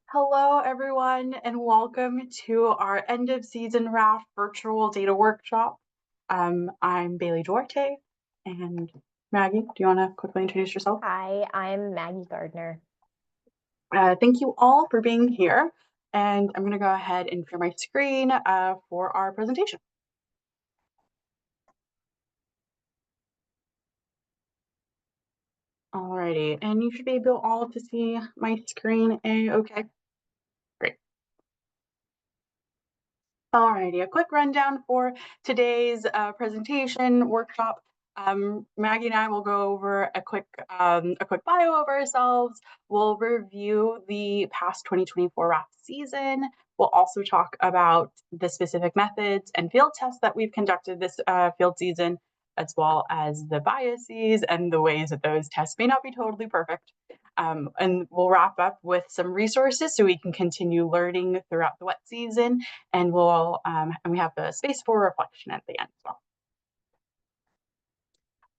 Hello, everyone, and welcome to our end of season RAFT virtual data workshop. I'm Bailey Duarte, and Maggie, do you want to quickly introduce yourself? Hi, I'm Maggie Gardner. Thank you all for being here, and I'm going to go ahead and share my screen for our presentation. Alrighty, and you should be able all to see my screen okay. Great. Alrighty, a quick rundown for today's presentation workshop. Maggie and I will go over a quick bio of ourselves. We'll review the past 2024 RAFT season. We'll also talk about the specific methods and field tests that we've conducted this field season, as well as the biases and the ways that those tests may not be totally perfect. And we'll wrap up with some resources so we can continue learning throughout the wet season, and we have the space for reflection at the end as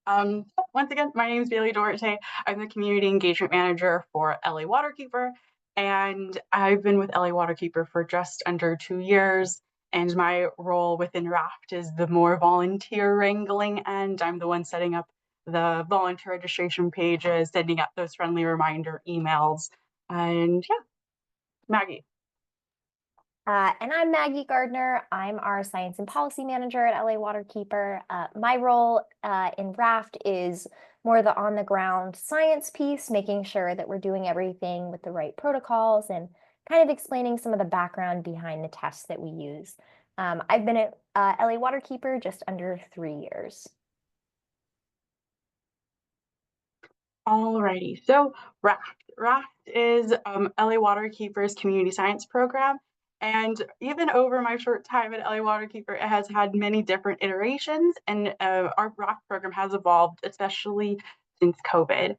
well. Once again, my name is Bailey Duarte. I'm the Community Engagement Manager for LA Waterkeeper, and I've been with LA Waterkeeper for just under 2 years. And my role within RAFT is the more volunteer wrangling end. I'm the one setting up the volunteer registration pages, sending out those friendly reminder emails. And yeah, Maggie. And I'm Maggie Gardner. I'm our Science and Policy Manager at LA Waterkeeper. My role in RAFT is more the on-the-ground science piece, making sure that we're doing everything with the right protocols and kind of explaining some of the background behind the tests that we use. I've been at LA Waterkeeper just under 3 years. Alrighty, so RAFT is LA Waterkeeper's community science program. And even over my short time at LA Waterkeeper, it has had many different iterations, and our RAFT program has evolved, especially since COVID.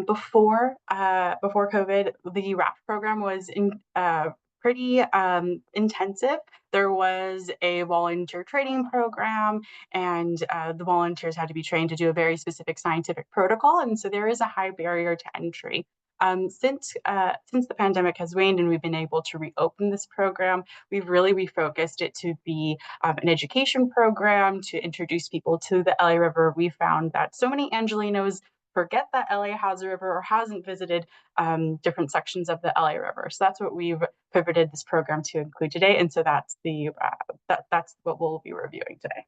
Before COVID, the RAFT program was pretty intensive. There was a volunteer training program, and the volunteers had to be trained to do a very specific scientific protocol, and so there is a high barrier to entry. Since the pandemic has waned and we've been able to reopen this program, we've really refocused it to be an education program to introduce people to the LA River. We found that so many Angelinos forget that LA has a river or hasn't visited different sections of the LA River. So that's what we've pivoted this program to include today, and so that's that's what we'll be reviewing today.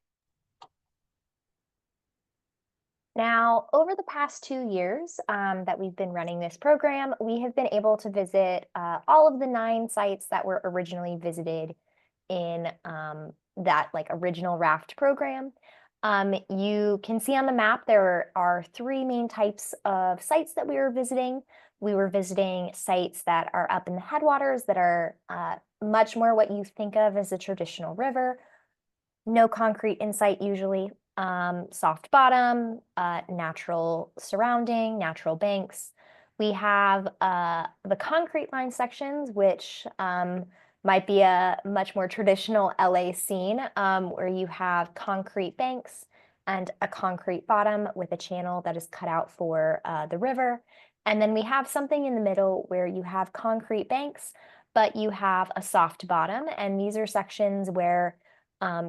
Now, over the past 2 years that we've been running this program, we have been able to visit all of the 9 sites that were originally visited in that original RAFT program. You can see on the map there are 3 main types of sites that we were visiting. We were visiting sites that are up in the headwaters that are much more what you think of as a traditional river. No concrete in sight usually. Soft bottom, natural surrounding, natural banks. We have the concrete line sections, which might be a much more traditional LA scene, where you have concrete banks and a concrete bottom with a channel that is cut out for the river. And then we have something in the middle where you have concrete banks, but you have a soft bottom. And these are sections where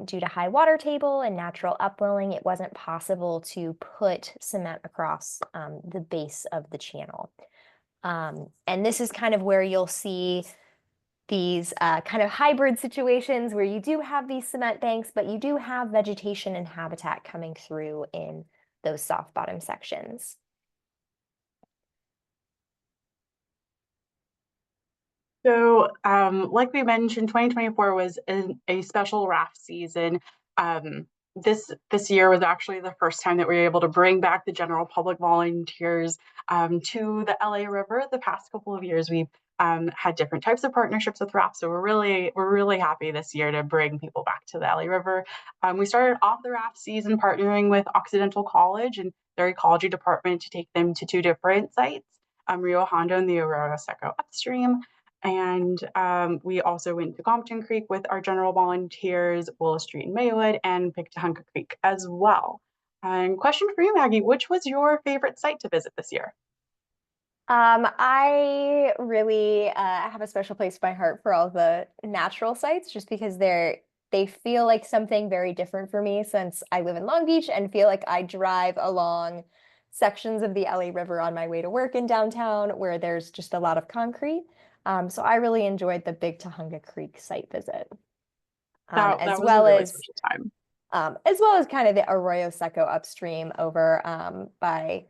due to high water table and natural upwelling, it wasn't possible to put cement across the base of the channel. And this is kind of where you'll see these kind of hybrid situations where you do have these cement banks, but you do have vegetation and habitat coming through in those soft bottom sections. So, like we mentioned, 2024 was a special RAFT season. This year was actually the first time that we were able to bring back the general public volunteers to the LA River. The past couple of years, we've had different types of partnerships with RAFT, so we're really happy this year to bring people back to the LA River. We started off the RAFT season partnering with Occidental College and their ecology department to take them to 2 different sites, Rio Hondo and the Aurora Seco upstream. And we also went to Compton Creek with our general volunteers, Willow Street and Maywood, and Pictahunka Creek as well. And question for you, Maggie, which was your favorite site to visit this year? I really have a special place in my heart for all the natural sites just because they feel like something very different for me since I live in Long Beach and feel like I drive along sections of the LA River on my way to work in downtown where there's just a lot of concrete. So I really enjoyed the Big Tahunga Creek site visit, That was a really special time. as well as kind of the Arroyo Seco upstream over by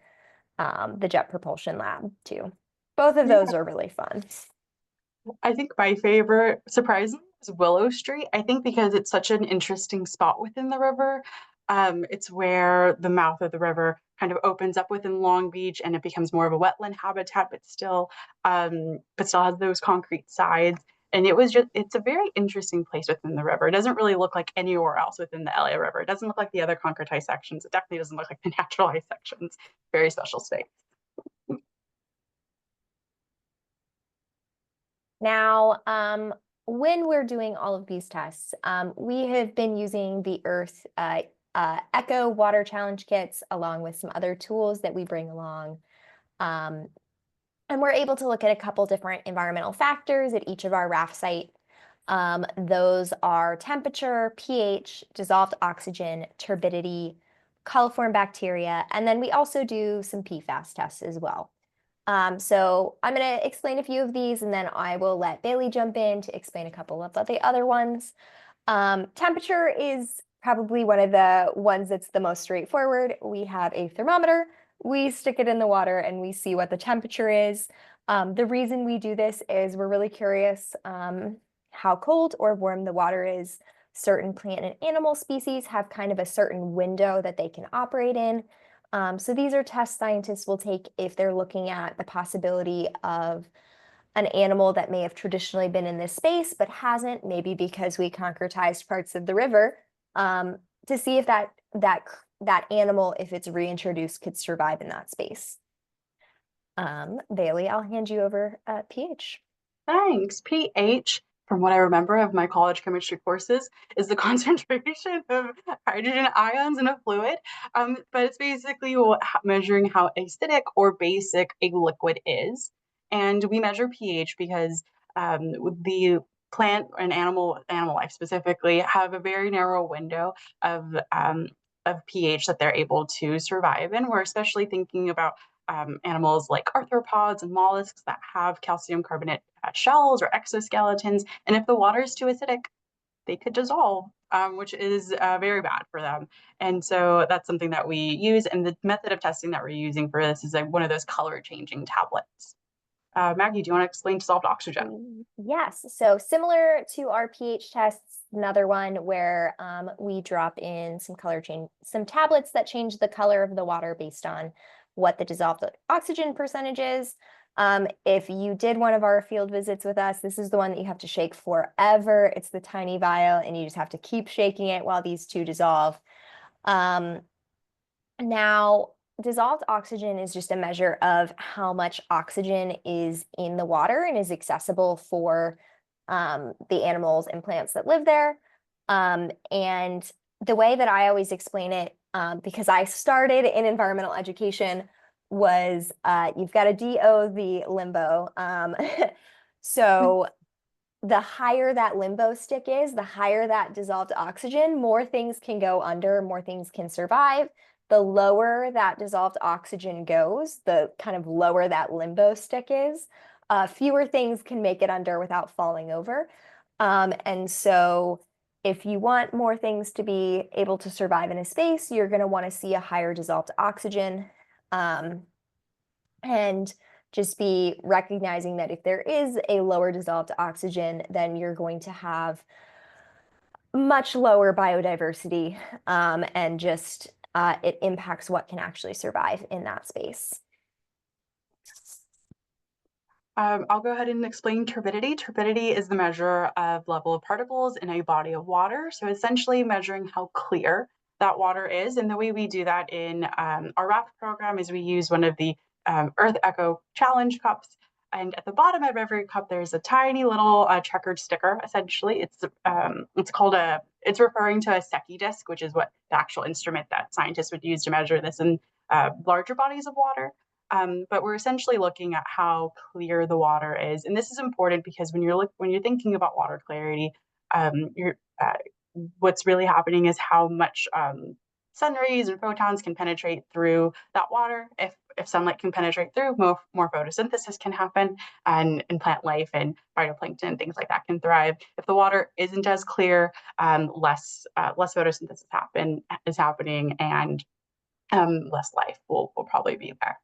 the Jet Propulsion Lab too. Both of those are really fun. I think my favorite, surprisingly, is Willow Street. I think because it's such an interesting spot within the river. It's where the mouth of the river kind of opens up within Long Beach and it becomes more of a wetland habitat, but still has those concrete sides. And it's a very interesting place within the river. It doesn't really look like anywhere else within the LA River. It doesn't look like the other concretized sections. It definitely doesn't look like the naturalized sections. Very special space. Now, when we're doing all of these tests, we have been using the Earth Echo Water Challenge kits along with some other tools that we bring along. And we're able to look at a couple different environmental factors at each of our RAFT site. Those are temperature, pH, dissolved oxygen, turbidity, coliform bacteria, and then we also do some PFAS tests as well. So I'm going to explain a few of these and then I will let Bailey jump in to explain a couple of the other ones. Temperature is probably one of the ones that's the most straightforward. We have a thermometer, we stick it in the water and we see what the temperature is. The reason we do this is we're really curious how cold or warm the water is. Certain plant and animal species have kind of a certain window that they can operate in. So these are tests scientists will take if they're looking at the possibility of an animal that may have traditionally been in this space but hasn't, maybe because we concretized parts of the river, to see if that animal, if it's reintroduced, could survive in that space. Bailey, I'll hand you over pH. Thanks. pH, from what I remember of my college chemistry courses, is the concentration of hydrogen ions in a fluid. But it's basically measuring how acidic or basic a liquid is. And we measure pH because the plant and animal life specifically have a very narrow window of pH that they're able to survive in. We're especially thinking about animals like arthropods and mollusks that have calcium carbonate shells or exoskeletons. And if the water is too acidic, they could dissolve, which is very bad for them. And so that's something that we use. And the method of testing that we're using for this is one of those color changing tablets. Maggie, do you want to explain dissolved oxygen? Yes, so similar to our pH tests, another one where we drop in some tablets that change the color of the water based on what the dissolved oxygen percentage is. If you did one of our field visits with us, this is the one that you have to shake forever. It's the tiny vial, and you just have to keep shaking it while these two dissolve. Now, dissolved oxygen is just a measure of how much oxygen is in the water and is accessible for the animals and plants that live there. And the way that I always explain it, because I started in environmental education, was you've got to DO the limbo. So the higher that limbo stick is, the higher that dissolved oxygen, more things can go under, more things can survive. The lower that dissolved oxygen goes, the kind of lower that limbo stick is, fewer things can make it under without falling over. And so if you want more things to be able to survive in a space, you're going to want to see a higher dissolved oxygen. And just be recognizing that if there is a lower dissolved oxygen, then you're going to have much lower biodiversity, and just it impacts what can actually survive in that space. I'll go ahead and explain turbidity. Turbidity is the measure of level of particles in a body of water. So essentially measuring how clear that water is. And the way we do that in our RAFT program is we use one of the Earth Echo Challenge cups. And at the bottom of every cup, there's a tiny little checkered sticker. Essentially, it's referring to a Secchi disc, which is what the actual instrument that scientists would use to measure this in larger bodies of water. but we're essentially looking at how clear the water is. And this is important because when you're thinking about water clarity, you're what's really happening is how much sun rays and photons can penetrate through that water. If sunlight can penetrate through, more photosynthesis can happen, and plant life and phytoplankton and things like that can thrive. If the water isn't as clear, less photosynthesis is happening, and less life will probably be there.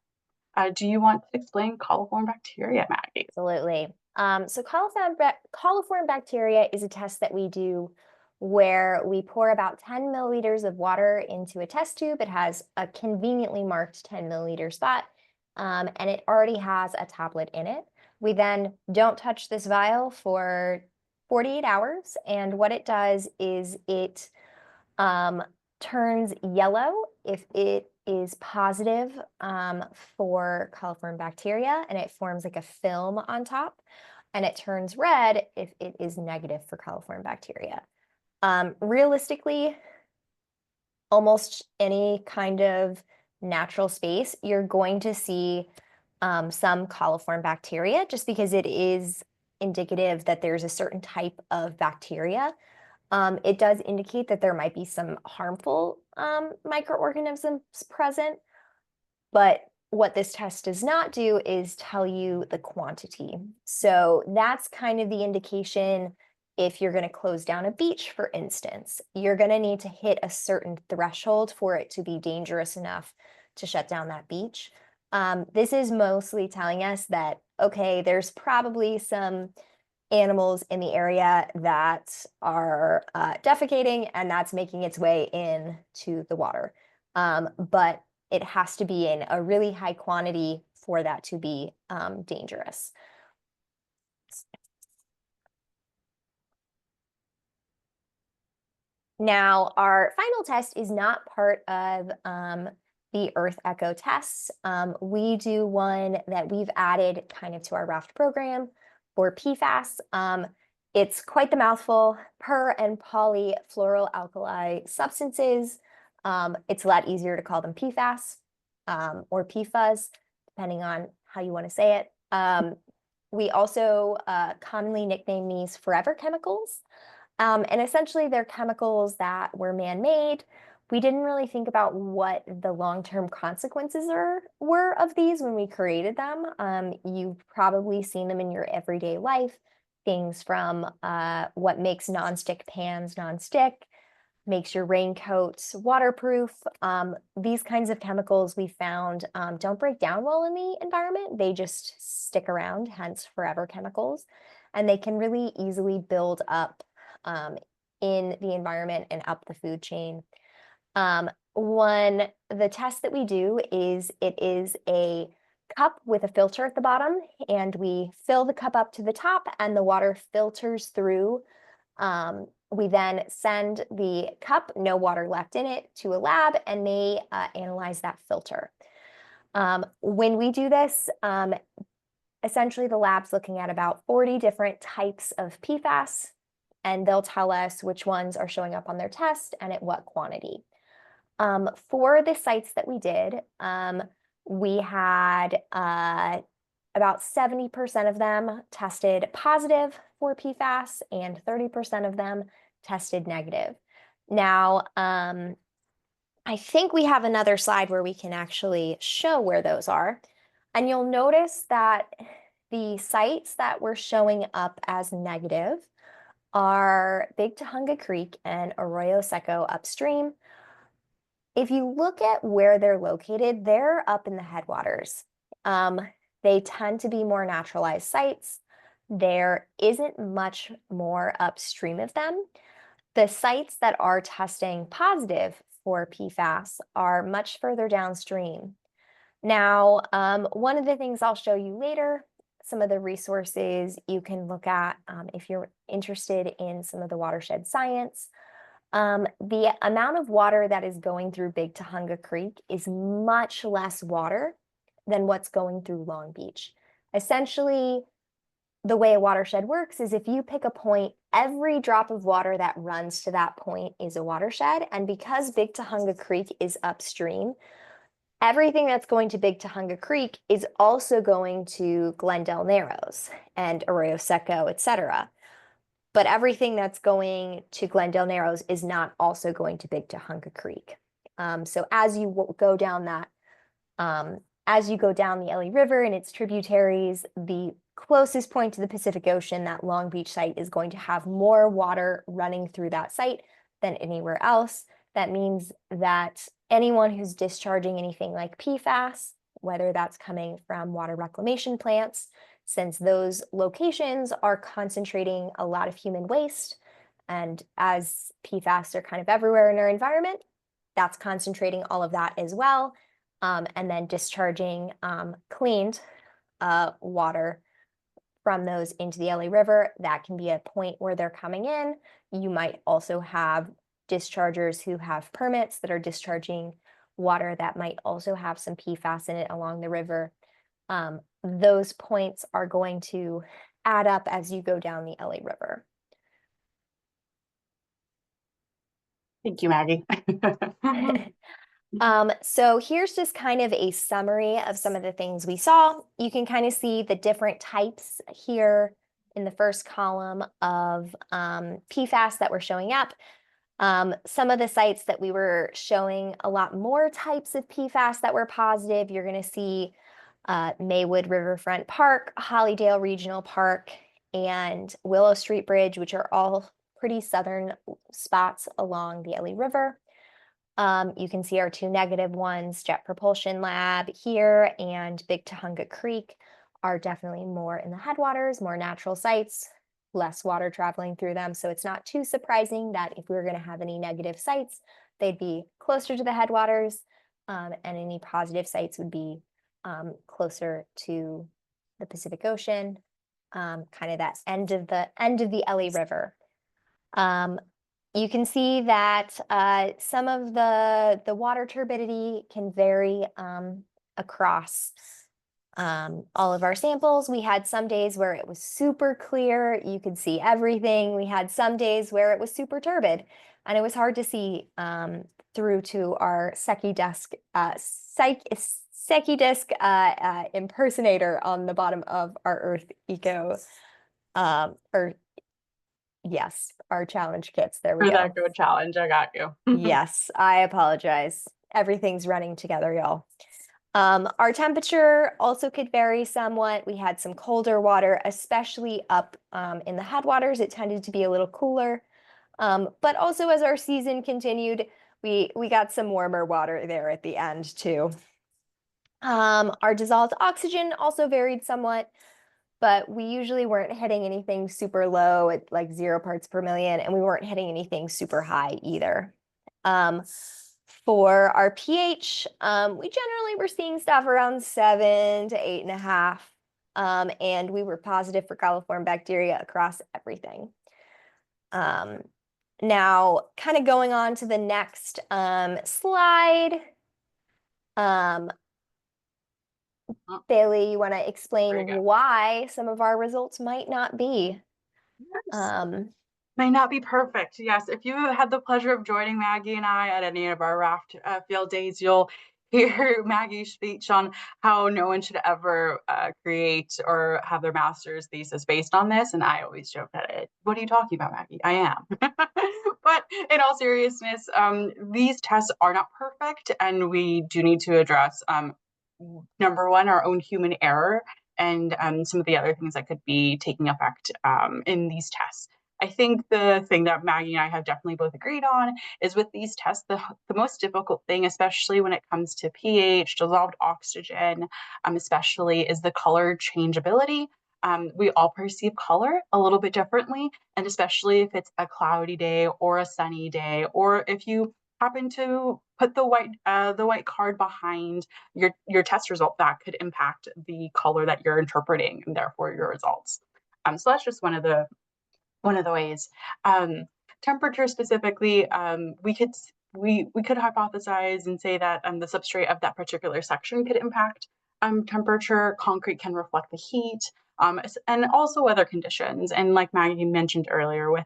Do you want to explain coliform bacteria, Maggie? Absolutely. So coliform bacteria is a test that we do where we pour about 10 milliliters of water into a test tube. It has a conveniently marked 10 milliliter spot, and it already has a tablet in it. We then don't touch this vial for 48 hours, and what it does is it turns yellow if it is positive for coliform bacteria, and it forms like a film on top, and it turns red if it is negative for coliform bacteria. Realistically, almost any kind of natural space, you're going to see some coliform bacteria just because it is indicative that there's a certain type of bacteria. It does indicate that there might be some harmful microorganisms present, but what this test does not do is tell you the quantity. So that's kind of the indication. If you're going to close down a beach, for instance, you're going to need to hit a certain threshold for it to be dangerous enough to shut down that beach. This is mostly telling us that, okay, there's probably some animals in the area that are defecating, and that's making its way into the water. But it has to be in a really high quantity for that to be dangerous. Now, our final test is not part of the Earth Echo tests. We do one that we've added kind of to our RAFT program for PFAS. It's quite the mouthful: per and polyfluoroalkyl substances. It's a lot easier to call them PFAS or PFAS, depending on how you want to say it. We also commonly nickname these forever chemicals. And essentially, they're chemicals that were man-made. We didn't really think about what the long-term consequences were of these when we created them. You've probably seen them in your everyday life. Things from what makes nonstick pans nonstick, makes your raincoats waterproof. These kinds of chemicals we found don't break down well in the environment. They just stick around, hence forever chemicals. And they can really easily build up in the environment and up the food chain. The test that we do is it is a cup with a filter at the bottom, and we fill the cup up to the top and the water filters through. We then send the cup, no water left in it, to a lab, and they analyze that filter. When we do this, essentially the lab's looking at about 40 different types of PFAS, and they'll tell us which ones are showing up on their test and at what quantity. For the sites that we did, we had about 70% of them tested positive for PFAS and 30% of them tested negative. Now, I think we have another slide where we can actually show where those are. And you'll notice that the sites that were showing up as negative are Big Tahunga Creek and Arroyo Seco upstream. If you look at where they're located, they're up in the headwaters. They tend to be more naturalized sites. There isn't much more upstream of them. The sites that are testing positive for PFAS are much further downstream. Now, one of the things I'll show you later, some of the resources you can look at if you're interested in some of the watershed science. The amount of water that is going through Big Tahunga Creek is much less water than what's going through Long Beach. Essentially, the way a watershed works is if you pick a point, every drop of water that runs to that point is a watershed. And because Big Tahunga Creek is upstream, everything that's going to Big Tahunga Creek is also going to Glendale Narrows and Arroyo Seco, etc. But everything that's going to Glendale Narrows is not also going to Big Tahunga Creek. So as you go down that, as you go down the Ellie River and its tributaries, the closest point to the Pacific Ocean, that Long Beach site, is going to have more water running through that site than anywhere else. That means that anyone who's discharging anything like PFAS, whether that's coming from water reclamation plants, since those locations are concentrating a lot of human waste, and as PFAS are kind of everywhere in our environment, that's concentrating all of that as well. And then discharging cleaned water from those into the LA River. That can be a point where they're coming in. You might also have dischargers who have permits that are discharging water that might also have some PFAS in it along the river. Those points are going to add up as you go down the LA River. Thank you, Maggie. So here's just kind of a summary of some of the things we saw. You can kind of see the different types here in the first column of PFAS that were showing up. Some of the sites that we were showing a lot more types of PFAS that were positive, you're going to see Maywood Riverfront Park, Hollydale Regional Park, and Willow Street Bridge, which are all pretty southern spots along the LA River. You can see our two negative ones, Jet Propulsion Lab here and Big Tahunga Creek, are definitely more in the headwaters, more natural sites, less water traveling through them. So it's not too surprising that if we were going to have any negative sites, they'd be closer to the headwaters, and any positive sites would be closer to the Pacific Ocean, kind of that end of the LA River. You can see that some of the water turbidity can vary across all of our samples. We had some days where it was super clear, you could see everything. We had some days where it was super turbid, and it was hard to see through to our Secchi disc impersonator on the bottom of our Earth Eco, or yes, our challenge kits. There we For go. that Go challenge, I got you. Yes, I apologize. Everything's running together, y'all. Our temperature also could vary somewhat. We had some colder water, especially up in the headwaters. It tended to be a little cooler. But also as our season continued, we got some warmer water there at the end too. Our dissolved oxygen also varied somewhat, but we usually weren't hitting anything super low at like 0 parts per million, and we weren't hitting anything super high either. For our pH, we generally were seeing stuff around 7 to 8.5, and we were positive for coliform bacteria across everything. Now, kind of going on to the next slide. Bailey, you want to explain why some of our results might not be? Yes. May not be perfect. Yes, if you had the pleasure of joining Maggie and I at any of our RAFT field days, you'll hear Maggie's speech on how no one should ever create or have their master's thesis based on this. And I always joke at it, what are you talking about, Maggie? I am. But in all seriousness, these tests are not perfect, and we do need to address, number one, our own human error, and some of the other things that could be taking effect in these tests. I think the thing that Maggie and I have definitely both agreed on is with these tests, the most difficult thing, especially when it comes to pH, dissolved oxygen, especially, is the color changeability. We all perceive color a little bit differently, and especially if it's a cloudy day or a sunny day, or if you happen to put the white card behind your test result, that could impact the color that you're interpreting and therefore your results. So that's just one of the ways. Temperature specifically, we could hypothesize and say that the substrate of that particular section could impact temperature. Concrete can reflect the heat, and also weather conditions. And like Maggie mentioned earlier, with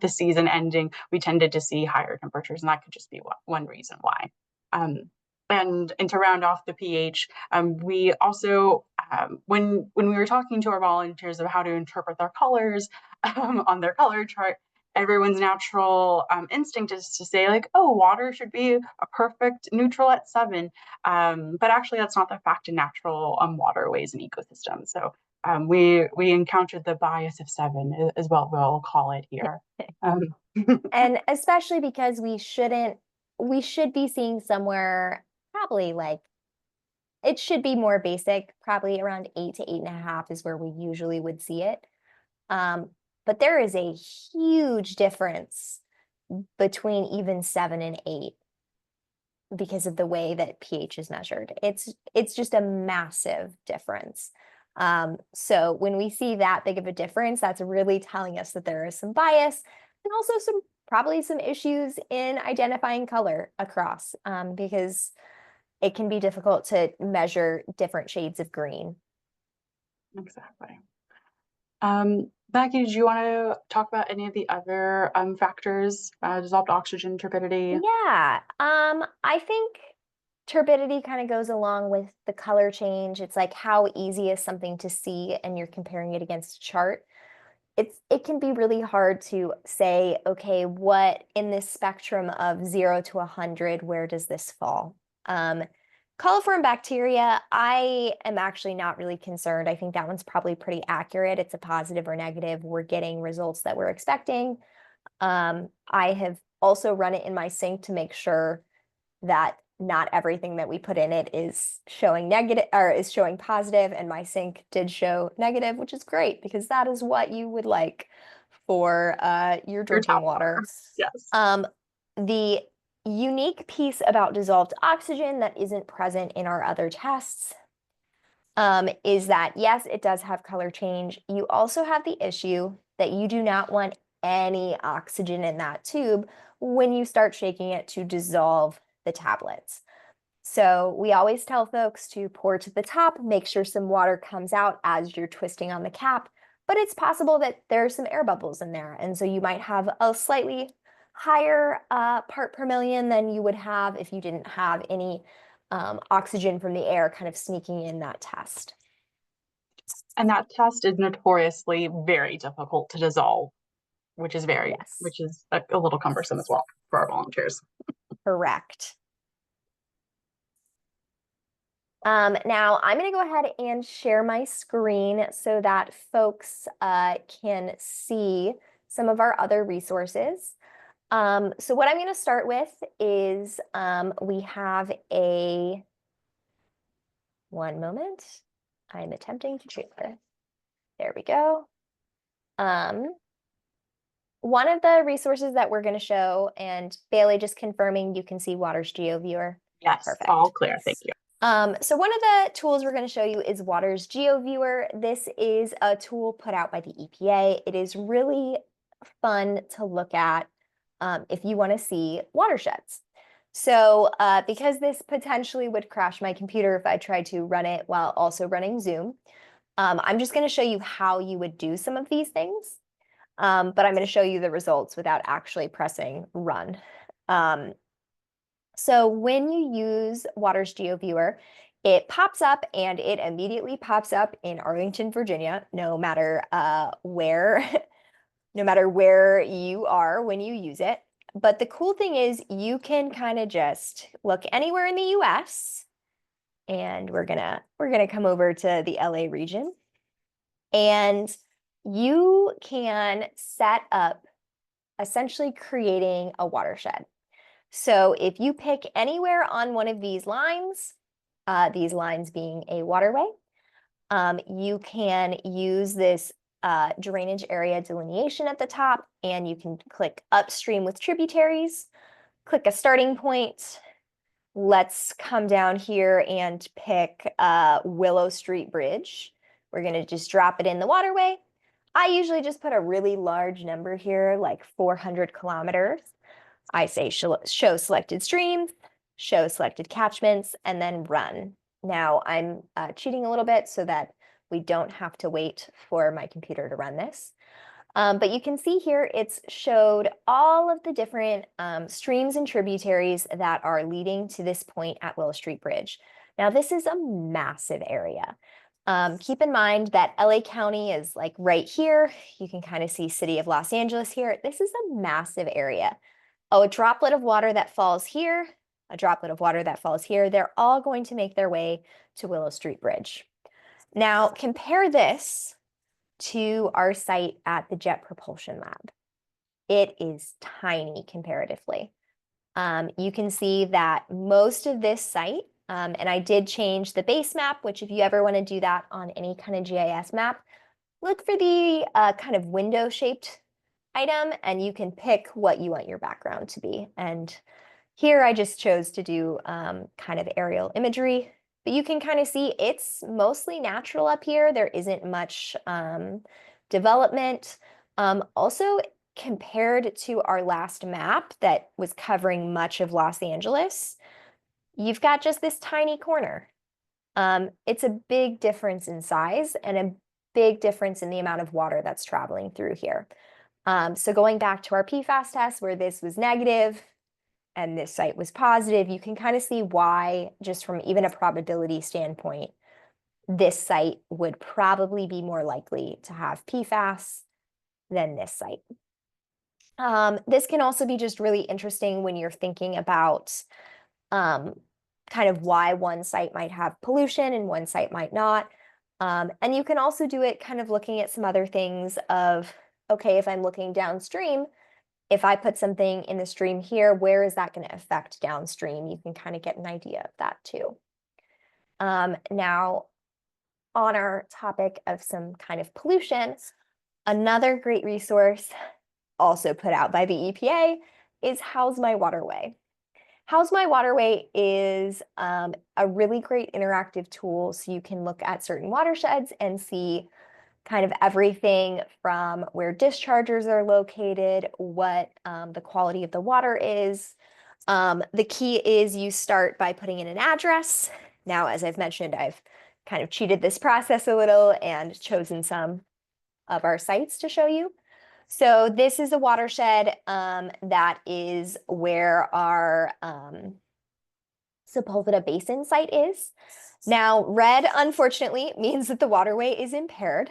the season ending, we tended to see higher temperatures, and that could just be one reason why. And to round off the pH, we also, when we were talking to our volunteers of how to interpret their colors on their color chart, everyone's natural instinct is to say like, oh, water should be a perfect neutral at 7. But actually that's not the fact in natural waterways and ecosystems. So we encountered the bias of 7 as well, we'll call it here. And especially because we should be seeing somewhere probably like, it should be more basic, probably around 8 to 8.5 is where we usually would see it. But there is a huge difference between even 7 and 8 because of the way that pH is measured. It's just a massive difference. So when we see that big of a difference, that's really telling us that there is some bias and also probably some issues in identifying color across, because it can be difficult to measure different shades of green. Exactly. Becky, do you want to talk about any of the other factors, dissolved oxygen, turbidity? Yeah, I think turbidity kind of goes along with the color change. It's like how easy is something to see and you're comparing it against a chart. It can be really hard to say, okay, what in this spectrum of 0 to 100, where does this fall? Coliform bacteria, I am actually not really concerned. I think that one's probably pretty accurate. It's a positive or negative. We're getting results that we're expecting. I have also run it in my sink to make sure that not everything that we put in it is showing negative or is showing positive, and my sink did show negative, which is great because that is what you would like for your drinking water. Yes. The unique piece about dissolved oxygen that isn't present in our other tests is that, yes, it does have color change. You also have the issue that you do not want any oxygen in that tube when you start shaking it to dissolve the tablets. So we always tell folks to pour to the top, make sure some water comes out as you're twisting on the cap, but it's possible that there's some air bubbles in there. And so you might have a slightly higher part per million than you would have if you didn't have any oxygen from the air kind of sneaking in that test. And that test is notoriously very difficult to dissolve, which is Yes. a little cumbersome as well for our volunteers. Correct. Now I'm going to go ahead and share my screen so that folks can see some of our other resources. So what I'm going to start with is we have one moment. I'm attempting to share. There we go. One of the resources that we're going to show, and Bailey just confirming you can see Waters GeoViewer. Yes, perfect. all clear. Thank you. So one of the tools we're going to show you is Waters GeoViewer. This is a tool put out by the EPA. It is really fun to look at if you want to see watersheds. So because this potentially would crash my computer if I tried to run it while also running Zoom, I'm just going to show you how you would do some of these things. But I'm going to show you the results without actually pressing run. So when you use Waters GeoViewer, it pops up and it immediately pops up in Arlington, Virginia, no matter where you are when you use it. But the cool thing is you can kind of just look anywhere in the US, and we're gonna come over to the LA region, and you can set up essentially creating a watershed. So if you pick anywhere on one of these lines being a waterway, you can use this drainage area delineation at the top, and you can click upstream with tributaries, click a starting point. Let's come down here and pick Willow Street Bridge. We're going to just drop it in the waterway. I usually just put a really large number here, like 400 kilometers. I say show selected streams, show selected catchments, and then run. Now I'm cheating a little bit so that we don't have to wait for my computer to run this. But you can see here, it's showed all of the different streams and tributaries that are leading to this point at Willow Street Bridge. Now, this is a massive area. Keep in mind that LA County is like right here. You can kind of see City of Los Angeles here. This is a massive area. Oh, a droplet of water that falls here, a droplet of water that falls here, they're all going to make their way to Willow Street Bridge. Now, compare this to our site at the Jet Propulsion Lab. It is tiny comparatively. You can see that most of this site, and I did change the base map, which if you ever want to do that on any kind of GIS map, look for the kind of window-shaped item, and you can pick what you want your background to be. And here I just chose to do kind of aerial imagery, but you can kind of see it's mostly natural up here. There isn't much development. Also, compared to our last map that was covering much of Los Angeles, you've got just this tiny corner. It's a big difference in size and a big difference in the amount of water that's traveling through here. So going back to our PFAS test where this was negative and this site was positive, you can kind of see why, just from even a probability standpoint, this site would probably be more likely to have PFAS than this site. This can also be just really interesting when you're thinking about kind of why one site might have pollution and one site might not. And you can also do it kind of looking at some other things of, okay, if I'm looking downstream, if I put something in the stream here, where is that going to affect downstream? You can kind of get an idea of that too. Now, on our topic of some kind of pollution, another great resource also put out by the EPA is How's My Waterway. How's My Waterway is a really great interactive tool so you can look at certain watersheds and see kind of everything from where dischargers are located, what the quality of the water is. The key is you start by putting in an address. Now, as I've mentioned, I've kind of cheated this process a little and chosen some of our sites to show you. So this is a watershed that is where our Sepulveda Basin site is. Now, red, unfortunately, means that the waterway is impaired.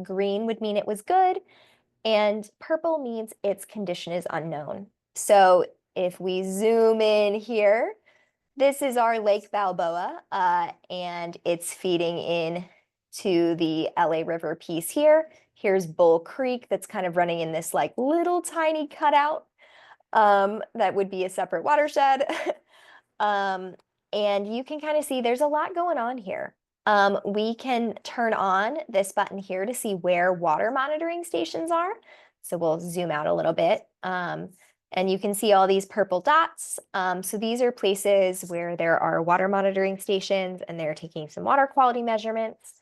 Green would mean it was good, and purple means its condition is unknown. So if we zoom in here, this is our Lake Balboa, and it's feeding in to the LA River piece here. Here's Bull Creek that's kind of running in this like little tiny cutout that would be a separate watershed. And you can kind of see there's a lot going on here. We can turn on this button here to see where water monitoring stations are. So we'll zoom out a little bit. And you can see all these purple dots. So these are places where there are water monitoring stations and they're taking some water quality measurements.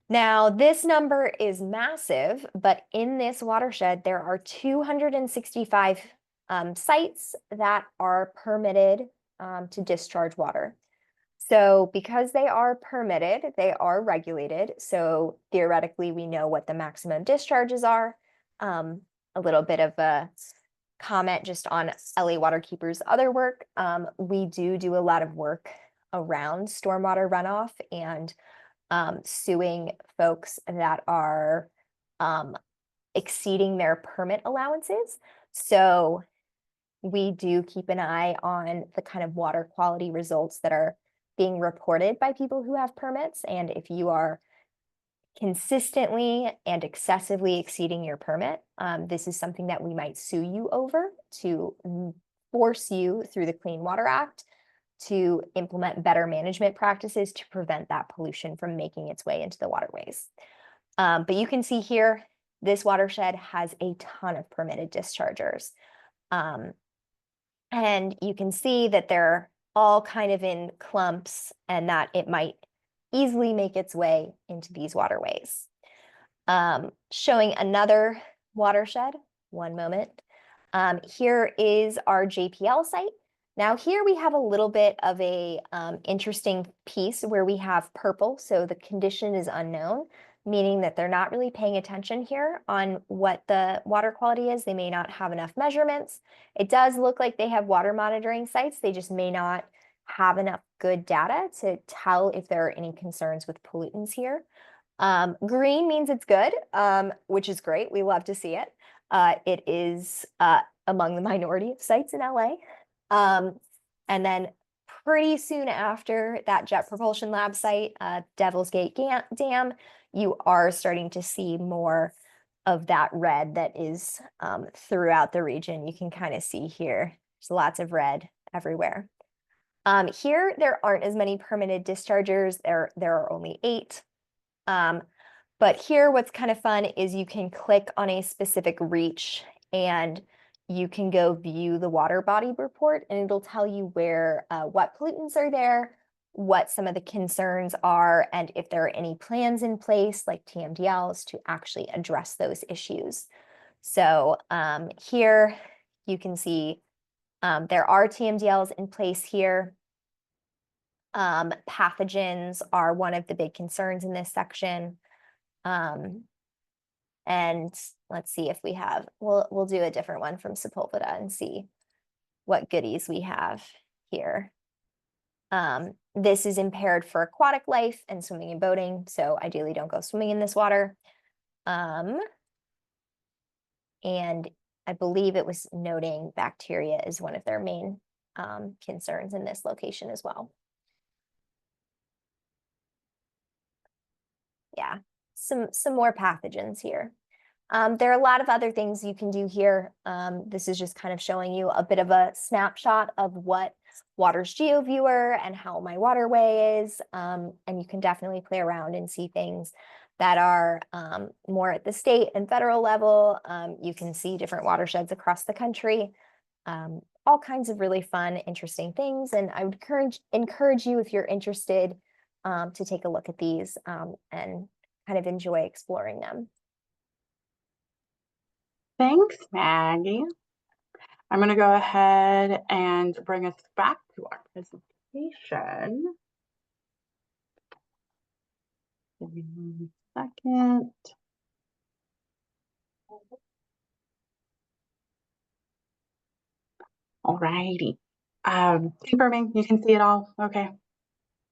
Now, this number is massive, but in this watershed, there are 265 sites that are permitted to discharge water. So because they are permitted, they are regulated. So theoretically, we know what the maximum discharges are. A little bit of a comment just on LA Waterkeeper's other work. We do a lot of work around stormwater runoff and suing folks that are exceeding their permit allowances. So we do keep an eye on the kind of water quality results that are being reported by people who have permits. And if you are consistently and excessively exceeding your permit, this is something that we might sue you over to force you through the Clean Water Act to implement better management practices to prevent that pollution from making its way into the waterways. But you can see here, this watershed has a ton of permitted dischargers. And you can see that they're all kind of in clumps and that it might easily make its way into these waterways. Showing another watershed, one moment. Here is our JPL site. Now here we have a little bit of a interesting piece where we have purple, so the condition is unknown. meaning that they're not really paying attention here on what the water quality is. They may not have enough measurements. It does look like they have water monitoring sites. They just may not have enough good data to tell if there are any concerns with pollutants here. Green means it's good, which is great. We love to see it. It is among the minority of sites in LA. And then pretty soon after that Jet Propulsion Lab site, Devil's Gate Dam, you are starting to see more of that red that is throughout the region. You can kind of see here, there's lots of red everywhere. Here, there aren't as many permitted dischargers. There are only 8. But here, what's kind of fun is you can click on a specific reach and you can go view the water body report, and it'll tell you where, what pollutants are there, what some of the concerns are, and if there are any plans in place like TMDLs to actually address those issues. So here you can see there are TMDLs in place here. Pathogens are one of the big concerns in this section. And let's see if we have, we'll do a different one from Sepulveda and see what goodies we have here. This is impaired for aquatic life and swimming and boating, so ideally don't go swimming in this water. And I believe it was noting bacteria is one of their main concerns in this location as well. Yeah, some more pathogens here. There are a lot of other things you can do here. This is just kind of showing you a bit of a snapshot of what Water's GeoViewer and how my waterway is. And you can definitely play around and see things that are more at the state and federal level. You can see different watersheds across the country. All kinds of really fun, interesting things. And I would encourage you, if you're interested, to take a look at these and kind of enjoy exploring them. Thanks, Maggie. I'm going to go ahead and bring us back to our presentation. Give me 1 second. All righty. Confirming you can see it all. Okay.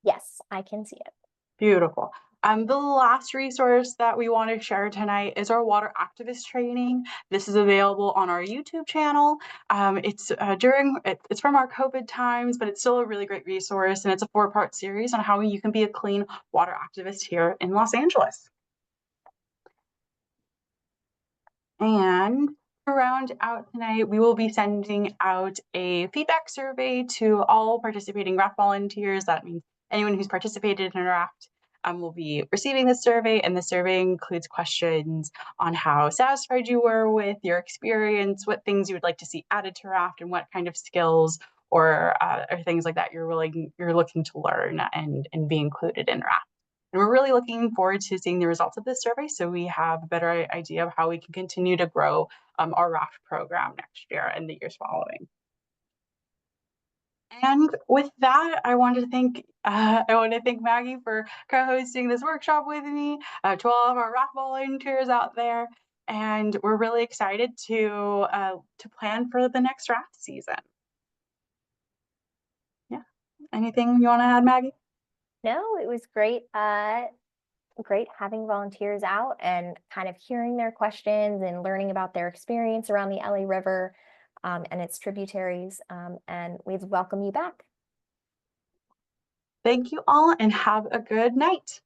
Yes, I can see it. Beautiful. The last resource that we want to share tonight is our water activist training. This is available on our YouTube channel. It's from our COVID times, but it's still a really great resource, and it's a 4-part series on how you can be a clean water activist here in Los Angeles. And to round out tonight, we will be sending out a feedback survey to all participating RAFT volunteers. That means anyone who's participated in a RAFT will be receiving the survey, and the survey includes questions on how satisfied you were with your experience, what things you would like to see added to RAFT, and what kind of skills or things like that you're looking to learn and be included in RAFT. And we're really looking forward to seeing the results of this survey so we have a better idea of how we can continue to grow our RAFT program next year and the years following. And with that, I want to thank Maggie for co-hosting this workshop with me, to all of our RAFT volunteers out there, and we're really excited to plan for the next RAFT season. Yeah. Anything you want to add, Maggie? No, it was great. Great having volunteers out and kind of hearing their questions and learning about their experience around the LA River and its tributaries. And we'd welcome you back. Thank you all and have a good night.